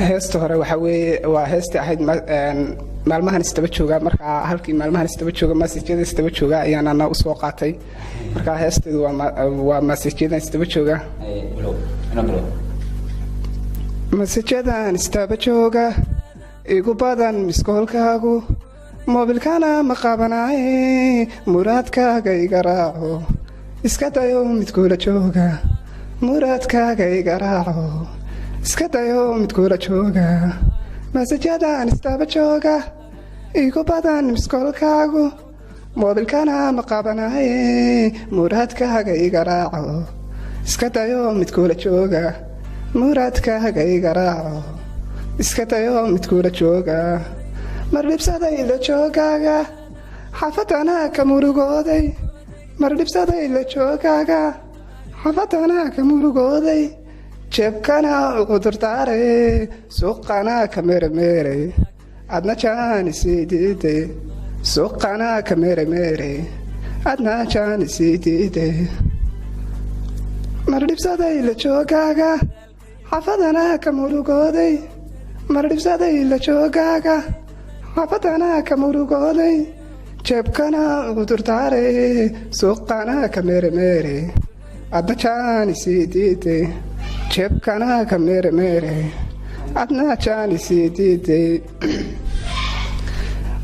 heesta hore waxa weeye waa heesta ahayd maalmahan istaba jooga marka halkii maalmahan istaba jooga message-yada istaba jooga ayaan ana u soo qaatay marka heesteedu waa message-yada istaba jooga message-yadan istaba jooga igu badan miskoolkaagu moobilkana ma qabanaaye muraadkaaga iga raaco iska dayo mid kula jooga muraadkaaga iga raaco iska dayo mid kula jooga message-yadan istaba jooga igu badan miskoolkaagu moobilkana ma qabanaaye muraadkaaga iga raaco iska dayo mid kula jooga muraadkaaga iga raaco iska dayo mid kula jooga mardhibsaday la joogaaga xaafadana ka murugooday mardhibsaday la joogaaga xaafadana ka murugooday jeebkana cudurdaare suuqana ka meremeere adna jaani sii diide suuqana ka meremeere adna jaani sii diide mardhibsaday la joogaaga xaafadana ka murugooday mardhibsaday la joogaaga xaafadana ka murugooday jeebkana cudurdaare suuqana ka meremeere adna jaani sii diide jeebkana ka meremeere adna jaani sii diide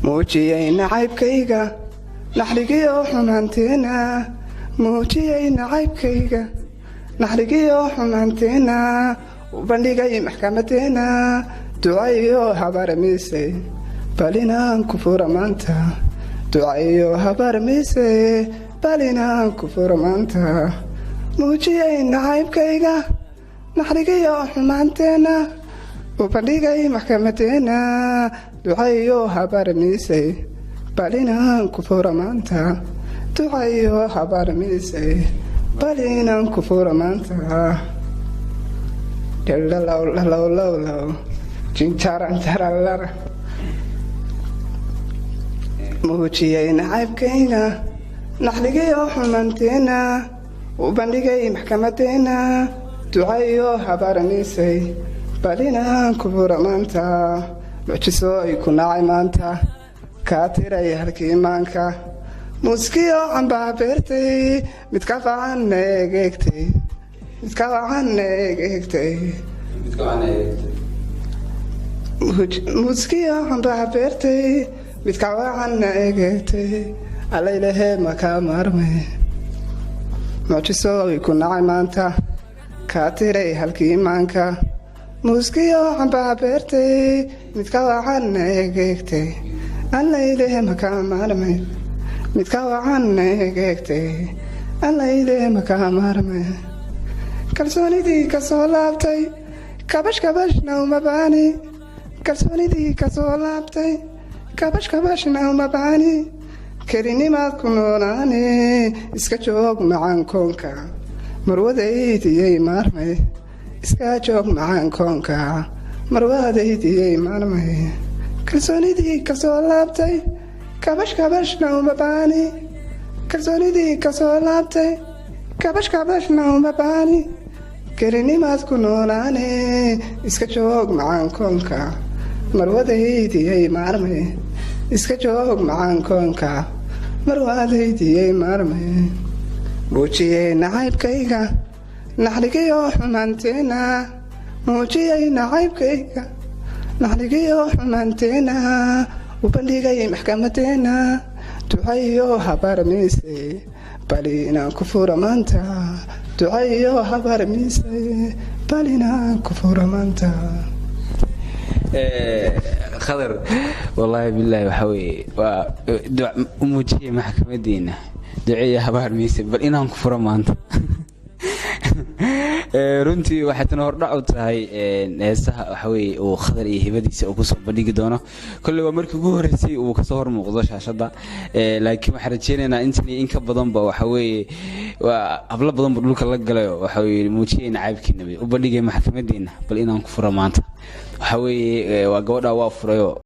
muujiyey nacaybkayga naxligiyo xumaanteena muujiyey nacaybkayga naxligiyo xumaanteena u bandhigay maxkamadeena ducayo habaaramiisay balinaan ku fura maanta ducayo habaaramiisay balinaan ku fura maanta muujiyey nacaybkayga naxligiyo xumaanteena u bandhigay maxkamadeena ducayo habaaramiisay balinaan ku fura maanta ducayo habaaramiisay balinaan ku fura maanta dhallalowlalowlow jinjaranjaralara muujiyey nacaybkayga naxligiyo xumaanteena u bandhigay maxkamadeena ducayo habaaramiisay balinaan ku fura maanta mucjiso ay ku nacay maanta kaa tiray halkii imaanka muuskiyo cambaa beertay midka qacanna egeegtay midka qacanna egeegtay muuskiyo cambaa beertay midka qacanna egeegtay allaylehe makaa maarmay mucjiso ay ku nacay maanta kaa tiray halkii imaanka muuskiyo cambaa beertay midka qacanna egeegtay allaylehe makaa maarmay midka qacanna egeegtay allaylehe makaa maarmay kalsoonidii ka soo laabtay kabashkabashna uma baani kalsoonidii ka soo laabtay kabashkabashna uma baani kelinimaad ku noolaane iska joog macaankoonka marwadaydiyey maarmay iska joog macaankoonka marwadaydiyey maarmay kalsoonidii ka soo laabtay kabashkabashna uma baani kalsoonidii ka soo laabtay kabashkabashna uma baani kelinimaad ku noolaane iska joog macaankoonka marwadaydiyey maarmay iska joog macaankoonka marwadaydiyey maarmay muujiyey nacaybkayga naxligiyo xumaanteena muujiyey nacaybkayga naxligiyo xumaanteena u bandhigay maxkamadeena ducayo habaaramiisay balinaan ku fura maanta ducayo habaaramiisay balinaan ku fura maanta khadar wallaahi bilaahi waxa weeye waa u muujiyey maxkamadeena duceeya habaarmiisay bal inaan ku fura maanta runtii waxay tan hordhac u tahay heesaha waxa weeye uu khadar iyo hibadiisa uu kusoo bandhigi doono kolley waa markii ugu horreysay uu kasoo hor muuqdo shaashadda laakiin waxaan rajeynaynaa intan iyo in ka badanba waxa weeye waa hablo badanba dhulka la galayo waxa weeye muujiyey nacaybkiina u bandhigay maxkamadeena bal inaan ku fura maanta waxa weeye waa gabadha waa furayo